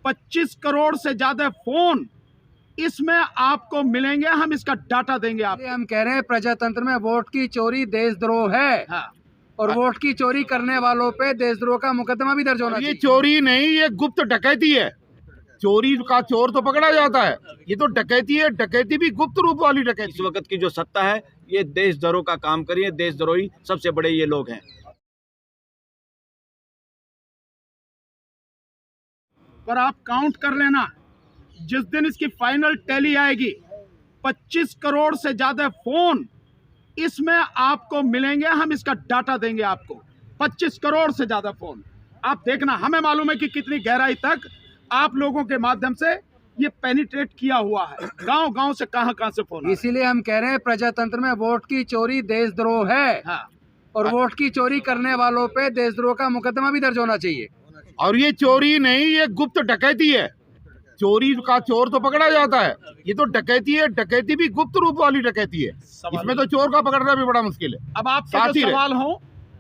25 करोड़ से ज्यादा फोन इसमें आपको मिलेंगे। हम इसका डाटा देंगे आपको। हम कह रहे हैं प्रजातंत्र में वोट की चोरी देशद्रोह है। हाँ। और वोट की चोरी करने वालों पे देशद्रोह का मुकदमा भी दर्ज होना चाहिए। ये चोरी नहीं, ये गुप्त डकैती है। चोरी का चोर तो पकड़ा जाता है, ये तो डकैती है। डकैती भी गुप्त रूप वाली डकैती। इस वक्त की जो सत्ता है ये देशद्रोह का काम करिए। देशद्रोही सबसे बड़े ये लोग हैं। पर आप काउंट कर लेना, जिस दिन इसकी फाइनल टैली आएगी 25 करोड़ से ज्यादा फोन इसमें आपको मिलेंगे। हम इसका डाटा देंगे आपको। 25 करोड़ से ज्यादा फोन आप देखना। हमें मालूम है कि कितनी गहराई तक आप लोगों के माध्यम से ये पेनिट्रेट किया हुआ है। गांव गांव से कहां से फोन। इसीलिए हम कह रहे हैं प्रजातंत्र में वोट की चोरी देशद्रोह है। हाँ। और वोट की चोरी करने वालों पे देशद्रोह का मुकदमा भी दर्ज होना चाहिए। और ये चोरी नहीं, ये गुप्त डकैती है। चोरी का चोर तो पकड़ा जाता है, ये तो डकैती है। डकैती भी गुप्त रूप वाली डकैती है। इसमें तो चोर का पकड़ना भी बड़ा मुश्किल है। अब आपके जो सवाल हो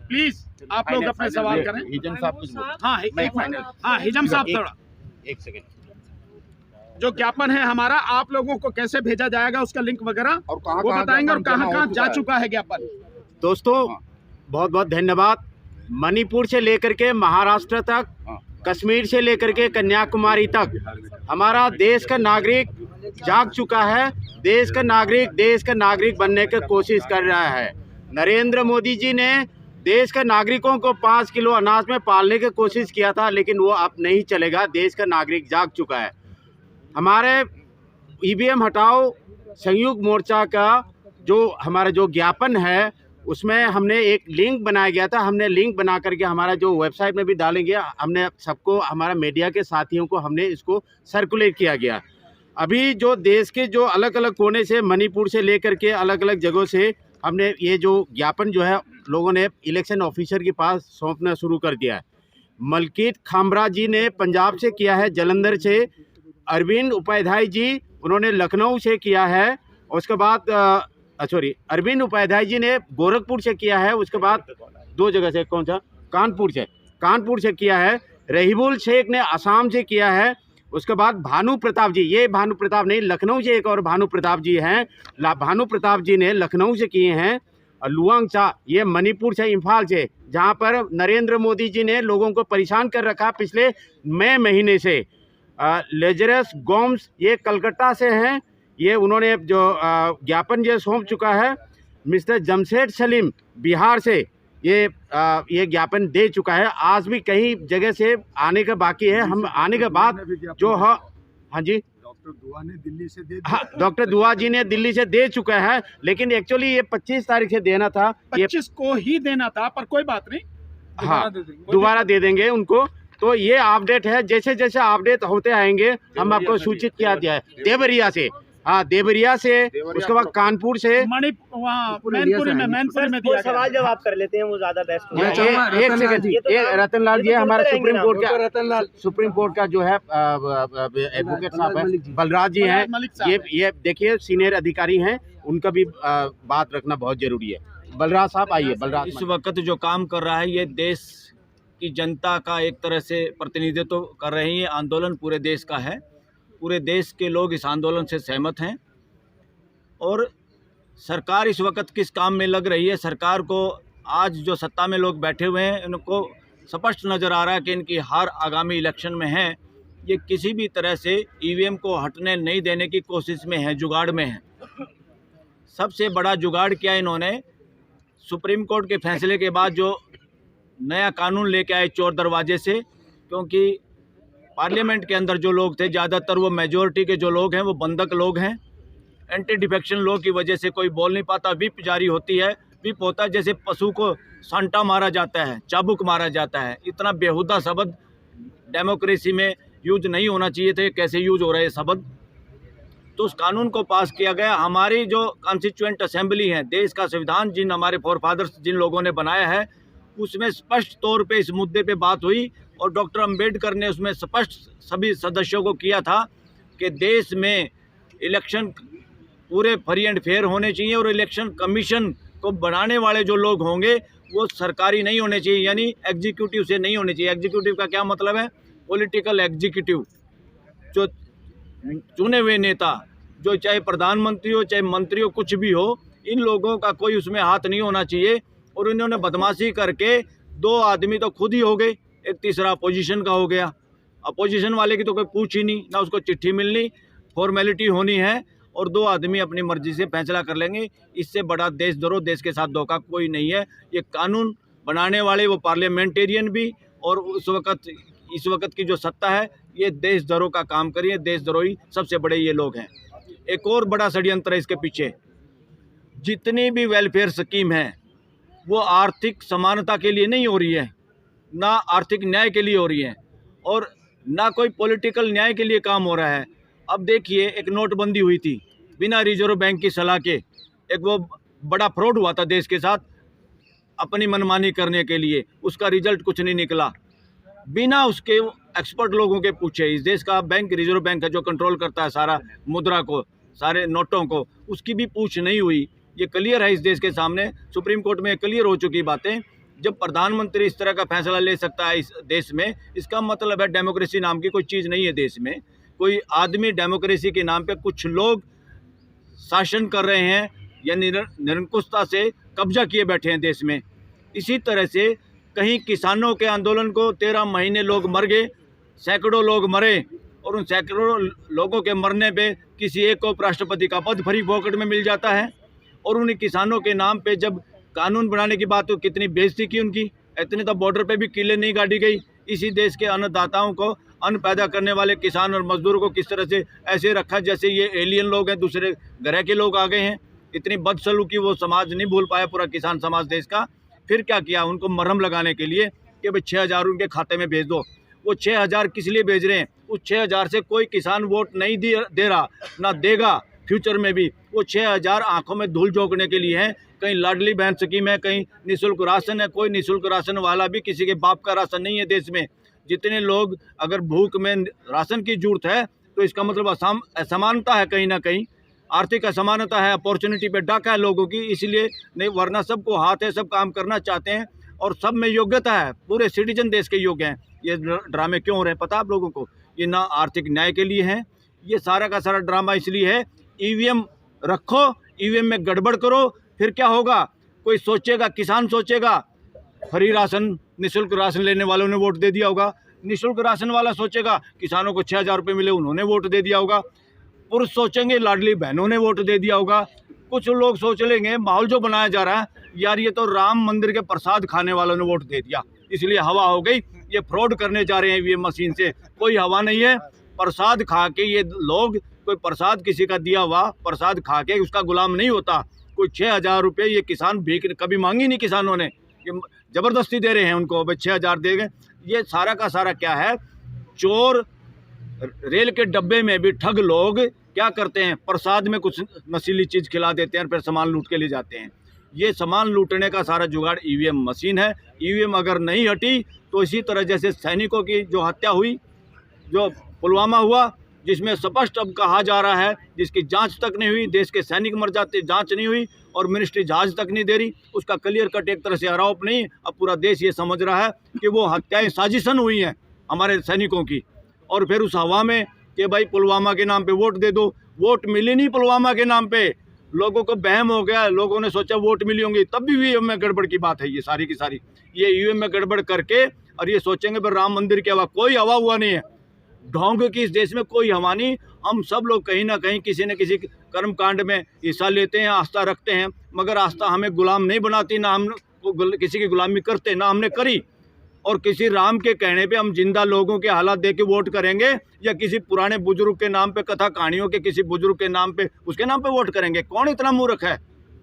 प्लीज आप लोग अपने सवाल करें। हिजम साहब कुछ बोलो। हाँ हाँ हिजम साहब थोड़ा एक सेकंड। जो ज्ञापन है हमारा आप लोगों को कैसे भेजा जाएगा, उसका लिंक वगैरह और कहाँ वो बताएंगे और कहाँ कहाँ जा है। चुका है ज्ञापन। दोस्तों बहुत बहुत धन्यवाद। मणिपुर से लेकर के महाराष्ट्र तक, कश्मीर से लेकर के कन्याकुमारी तक हमारा देश का नागरिक जाग चुका है। देश का नागरिक बनने की कोशिश कर रहा है। नरेंद्र मोदी जी ने देश के नागरिकों को 5 किलो अनाज में पालने की कोशिश किया था, लेकिन वो अब नहीं चलेगा। देश का नागरिक जाग चुका है। हमारे ईवीएम हटाओ संयुक्त मोर्चा का जो हमारा जो ज्ञापन है उसमें हमने एक लिंक बनाया गया था। हमने लिंक बना करके हमारा जो वेबसाइट में भी डालेंगे। हमने सबको, हमारा मीडिया के साथियों को हमने इसको सर्कुलेट किया गया। अभी जो देश के जो अलग अलग कोने से, मणिपुर से लेकर के अलग अलग जगहों से हमने ये जो ज्ञापन जो है लोगों ने इलेक्शन ऑफिसर के पास सौंपना शुरू कर दिया है। मलकीत खामरा जी ने पंजाब से किया है, जलंधर से। अरविंद उपाध्याय जी उन्होंने लखनऊ से किया है। उसके बाद अरविंद उपाध्याय जी ने गोरखपुर से किया है। उसके बाद 2 जगह से, कौन सा, कानपुर से किया है। रहीबुल शेख ने असम से किया है। उसके बाद भानु प्रताप जी, ये भानु प्रताप नहीं, लखनऊ से एक और भानु प्रताप जी हैं। भानु प्रताप जी ने लखनऊ से किए हैं। और लुआंग चा, ये मणिपुर से, इम्फाल से, जहाँ पर नरेंद्र मोदी जी ने लोगों को परेशान कर रखा पिछले मई महीने से। लेजरस गोम्स, ये कलकत्ता से हैं। ये उन्होंने जो ज्ञापन जो सौंप चुका है। मिस्टर जमशेद सलीम बिहार से ये ज्ञापन दे चुका है। आज भी कई जगह से आने का बाकी है। हम आने के बाद जो हाँ जी, डॉक्टर दुआ ने दिल्ली से दे, हाँ, डॉक्टर दुआ जी ने दिल्ली से दे चुका है, लेकिन एक्चुअली ये 25 तारीख से देना था। 25 को ही देना था, पर कोई बात नहीं, हाँ, दोबारा दे देंगे उनको। तो ये अपडेट है, जैसे जैसे अपडेट होते आएंगे हम आपको सूचित किया दिया है। देवरिया से, हाँ, देवरिया से, उसके बाद कानपुर से, मैनपुरी में दिया। सवाल जवाब कर लेते हैं, वो ज्यादा बेस्ट होगा। एक सेकंड, ये रतनलाल जी हमारा सुप्रीम कोर्ट का जो है एडवोकेट साहब है, बलराज जी हैं। ये देखिए सीनियर अधिकारी हैं, उनका भी बात रखना बहुत जरूरी है। बलराज साहब आइए। बलराज, इस वक्त जो काम कर रहा है ये देश की जनता का एक तरह से प्रतिनिधित्व कर रहे हैं। ये आंदोलन पूरे देश का है। पूरे देश के लोग इस आंदोलन से सहमत हैं। और सरकार इस वक्त किस काम में लग रही है, सरकार को आज जो सत्ता में लोग बैठे हुए हैं उनको स्पष्ट नज़र आ रहा है कि इनकी हार आगामी इलेक्शन में है। ये किसी भी तरह से ईवीएम को हटने नहीं देने की कोशिश में है, जुगाड़ में है। सबसे बड़ा जुगाड़ किया इन्होंने, सुप्रीम कोर्ट के फैसले के बाद जो नया कानून लेके आए चोर दरवाजे से, क्योंकि पार्लियामेंट के अंदर जो लोग थे ज़्यादातर वो मेजॉरिटी के जो लोग हैं वो बंधक लोग हैं। एंटी डिफेक्शन लॉ की वजह से कोई बोल नहीं पाता। व्हिप जारी होती है, व्हिप होता है जैसे पशु को सांटा मारा जाता है, चाबुक मारा जाता है। इतना बेहुदा शब्द डेमोक्रेसी में यूज नहीं होना चाहिए थे, कैसे यूज हो रहे हैं शब्द। तो उस कानून को पास किया गया। हमारी जो कॉन्स्टिट्यूएंट असेंबली है, देश का संविधान जिन हमारे फोर फादर्स जिन लोगों ने बनाया है, उसमें स्पष्ट तौर पे इस मुद्दे पे बात हुई। और डॉक्टर अंबेडकर ने उसमें स्पष्ट सभी सदस्यों को किया था कि देश में इलेक्शन पूरे फ्री एंड फेयर होने चाहिए और इलेक्शन कमीशन को बनाने वाले जो लोग होंगे वो सरकारी नहीं होने चाहिए, यानी एग्जीक्यूटिव से नहीं होने चाहिए। एग्जीक्यूटिव का क्या मतलब है? Political executive. जो चुने हुए नेता, जो चाहे प्रधानमंत्री हो चाहे मंत्री हो कुछ भी हो, इन लोगों का कोई उसमें हाथ नहीं होना चाहिए। और इन्होंने बदमाशी करके 2 आदमी तो खुद ही हो गए, एक तीसरा अपोजिशन का हो गया। अपोजिशन वाले की तो कोई पूछ ही नहीं, ना उसको चिट्ठी मिलनी, फॉर्मेलिटी होनी है, और 2 आदमी अपनी मर्जी से फैसला कर लेंगे। इससे बड़ा देशद्रोह, देश के साथ धोखा कोई नहीं है। ये कानून बनाने वाले वो पार्लियामेंटेरियन भी, और इस वक्त की जो सत्ता है ये देशद्रोह का काम करिए। देशद्रोही सबसे बड़े ये लोग हैं। एक और बड़ा षड्यंत्र है इसके पीछे। जितनी भी वेलफेयर स्कीम है वो आर्थिक समानता के लिए नहीं हो रही है, ना आर्थिक न्याय के लिए हो रही है, और ना कोई पॉलिटिकल न्याय के लिए काम हो रहा है। अब देखिए, एक नोटबंदी हुई थी बिना रिजर्व बैंक की सलाह के, एक वो बड़ा फ्रॉड हुआ था देश के साथ अपनी मनमानी करने के लिए, उसका रिजल्ट कुछ नहीं निकला। बिना उसके एक्सपर्ट लोगों के पूछे, इस देश का बैंक, रिजर्व बैंक है जो कंट्रोल करता है सारा मुद्रा को, सारे नोटों को, उसकी भी पूछ नहीं हुई। ये क्लियर है इस देश के सामने, सुप्रीम कोर्ट में क्लियर हो चुकी बातें। जब प्रधानमंत्री इस तरह का फैसला ले सकता है इस देश में, इसका मतलब है डेमोक्रेसी नाम की कोई चीज़ नहीं है देश में। कोई आदमी डेमोक्रेसी के नाम पे, कुछ लोग शासन कर रहे हैं या निरंकुशता से कब्जा किए बैठे हैं देश में। इसी तरह से कहीं किसानों के आंदोलन को 13 महीने लोग मर गए, सैकड़ों लोग मरे, और उन सैकड़ों लोगों के मरने पे किसी एक को उपराष्ट्रपति का पद फ्री पॉकेट में मिल जाता है। और उन किसानों के नाम पे जब कानून बनाने की बात, तो कितनी बेइज्जती की उनकी। इतने तो बॉर्डर पे भी किले नहीं गाड़ी गई। इसी देश के अन्नदाताओं को, अन्न पैदा करने वाले किसान और मजदूरों को किस तरह से ऐसे रखा जैसे ये एलियन लोग हैं, दूसरे ग्रह के लोग आ गए हैं। इतनी बदसलूकी वो समाज नहीं भूल पाया, पूरा किसान समाज देश का। फिर क्या किया, उनको मरहम लगाने के लिए कि भाई 6,000 उनके खाते में भेज दो। वो 6,000 किस लिए भेज रहे हैं? उस 6,000 से कोई किसान वोट नहीं दे रहा, ना देगा फ्यूचर में भी। वो 6,000 आंखों में धूल झोंकने के लिए हैं। कहीं लाडली बहन स्कीम है, कहीं निःशुल्क राशन है। कोई निःशुल्क राशन वाला भी किसी के बाप का राशन नहीं है देश में। जितने लोग अगर भूख में राशन की जरूरत है, तो इसका मतलब असमानता है, कहीं ना कहीं आर्थिक असमानता है, अपॉर्चुनिटी पे डाका है लोगों की। इसलिए नहीं, वरना सबको हाथ है, सब काम करना चाहते हैं और सब में योग्यता है, पूरे सिटीजन देश के योग्य हैं। ये ड्रामे क्यों हो रहे हैं पता आप लोगों को? ये ना आर्थिक न्याय के लिए है, ये सारा का सारा ड्रामा इसलिए है। ईवीएम रखो, ईवीएम में गड़बड़ करो, फिर क्या होगा? कोई सोचेगा, किसान सोचेगा फ्री राशन, निःशुल्क राशन लेने वालों ने वोट दे दिया होगा। निःशुल्क राशन वाला सोचेगा किसानों को 6,000 रुपये मिले, उन्होंने वोट दे दिया होगा। पुरुष सोचेंगे लाडली बहनों ने वोट दे दिया होगा। कुछ लोग सोच लेंगे, माहौल जो बनाया जा रहा है, यार ये तो राम मंदिर के प्रसाद खाने वालों ने वोट दे दिया, इसलिए हवा हो गई। ये फ्रॉड करने जा रहे हैं ईवीएम मशीन से, कोई हवा नहीं है। प्रसाद खा के ये लोग, कोई प्रसाद किसी का दिया हुआ प्रसाद खा के उसका गुलाम नहीं होता। कोई 6,000 रुपये ये किसान भीख कभी मांगी नहीं किसानों ने, ये ज़बरदस्ती दे रहे हैं उनको, भाई 6,000 दे गए। ये सारा का सारा क्या है? चोर, रेल के डब्बे में भी ठग लोग क्या करते हैं, प्रसाद में कुछ नशीली चीज़ खिला देते हैं और फिर सामान लूट के ले जाते हैं। ये सामान लूटने का सारा जुगाड़ ईवीएम मशीन है। ईवीएम अगर नहीं हटी तो इसी तरह जैसे सैनिकों की जो हत्या हुई, जो पुलवामा हुआ, जिसमें स्पष्ट अब कहा जा रहा है, जिसकी जांच तक नहीं हुई, देश के सैनिक मर जाते, जांच नहीं हुई और मिनिस्ट्री जहाज तक नहीं दे रही, उसका क्लियर कट एक तरह से आरोप नहीं। अब पूरा देश ये समझ रहा है कि वो हत्याएं साजिशन हुई हैं हमारे सैनिकों की। और फिर उस हवा में कि भाई पुलवामा के नाम पे वोट दे दो, वोट मिली नहीं पुलवामा के नाम पे, लोगों को बहम हो गया, लोगों ने सोचा वोट मिली होंगी, तब भी ईवीएम में गड़बड़ की बात है ये सारी की सारी। ये ईवीएम में गड़बड़ करके और ये सोचेंगे फिर राम मंदिर की हवा, कोई हवा हुआ नहीं है, ढोंग की इस देश में कोई हवा नहीं। हम सब लोग कहीं ना कहीं किसी न किसी कर्म कांड में हिस्सा लेते हैं, आस्था रखते हैं, मगर आस्था हमें गुलाम नहीं बनाती, ना हम किसी की गुलामी करते, ना हमने करी। और किसी राम के कहने पे हम जिंदा लोगों के हालात देख के वोट करेंगे या किसी पुराने बुजुर्ग के नाम पे, कथा कहानियों के किसी बुजुर्ग के नाम पे, उसके नाम पे वोट करेंगे? कौन इतना मूर्ख है?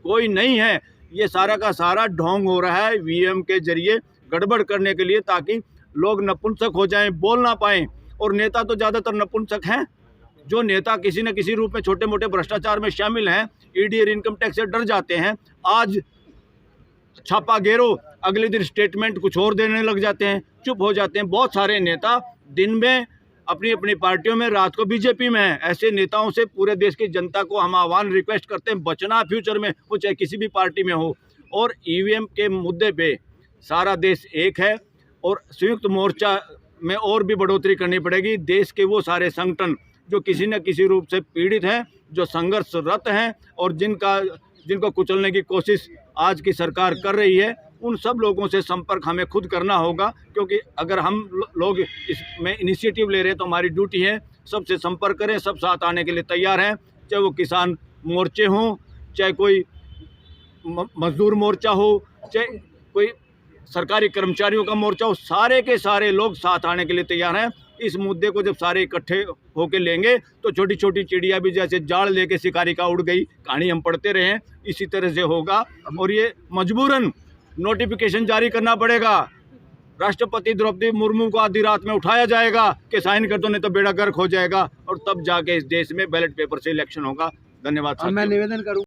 कोई नहीं है। ये सारा का सारा ढोंग हो रहा है ईवीएम के जरिए गड़बड़ करने के लिए, ताकि लोग नपुंसक हो जाएं, बोल ना पाएं। और नेता तो ज़्यादातर नपुंसक हैं। जो नेता किसी न किसी रूप में छोटे मोटे भ्रष्टाचार में शामिल हैं, ईडी और इनकम टैक्स से डर जाते हैं। आज छापा गेरो, अगले दिन स्टेटमेंट कुछ और देने लग जाते हैं, चुप हो जाते हैं। बहुत सारे नेता दिन में अपनी अपनी पार्टियों में, रात को बीजेपी में हैं। ऐसे नेताओं से पूरे देश की जनता को हम आह्वान रिक्वेस्ट करते हैं, बचना फ्यूचर में, वो चाहे किसी भी पार्टी में हो। और ईवीएम के मुद्दे पे सारा देश एक है और संयुक्त मोर्चा में और भी बढ़ोतरी करनी पड़ेगी। देश के वो सारे संगठन जो किसी न किसी रूप से पीड़ित हैं, जो संघर्षरत हैं और जिनको कुचलने की कोशिश आज की सरकार कर रही है, उन सब लोगों से संपर्क हमें खुद करना होगा, क्योंकि अगर हम लोग इसमें इनिशिएटिव ले रहे हैं तो हमारी ड्यूटी है सबसे संपर्क करें। सब साथ आने के लिए तैयार हैं, चाहे वो किसान मोर्चे हों, चाहे कोई मजदूर मोर्चा हो, चाहे कोई सरकारी कर्मचारियों का मोर्चा हो, सारे के सारे लोग साथ आने के लिए तैयार हैं। इस मुद्दे को जब सारे इकट्ठे होकर लेंगे तो छोटी छोटी चिड़िया भी जैसे जाड़ लेके शिकारी का उड़ गई कहानी हम पढ़ते रहे हैं, इसी तरह से होगा। और ये मजबूरन नोटिफिकेशन जारी करना पड़ेगा। राष्ट्रपति द्रौपदी मुर्मू को आधी रात में उठाया जाएगा कि साइन कर दो, नहीं तो बेड़ा गर्क हो जाएगा, और तब जाके इस देश में बैलेट पेपर से इलेक्शन होगा। धन्यवाद। मैं निवेदन करूँ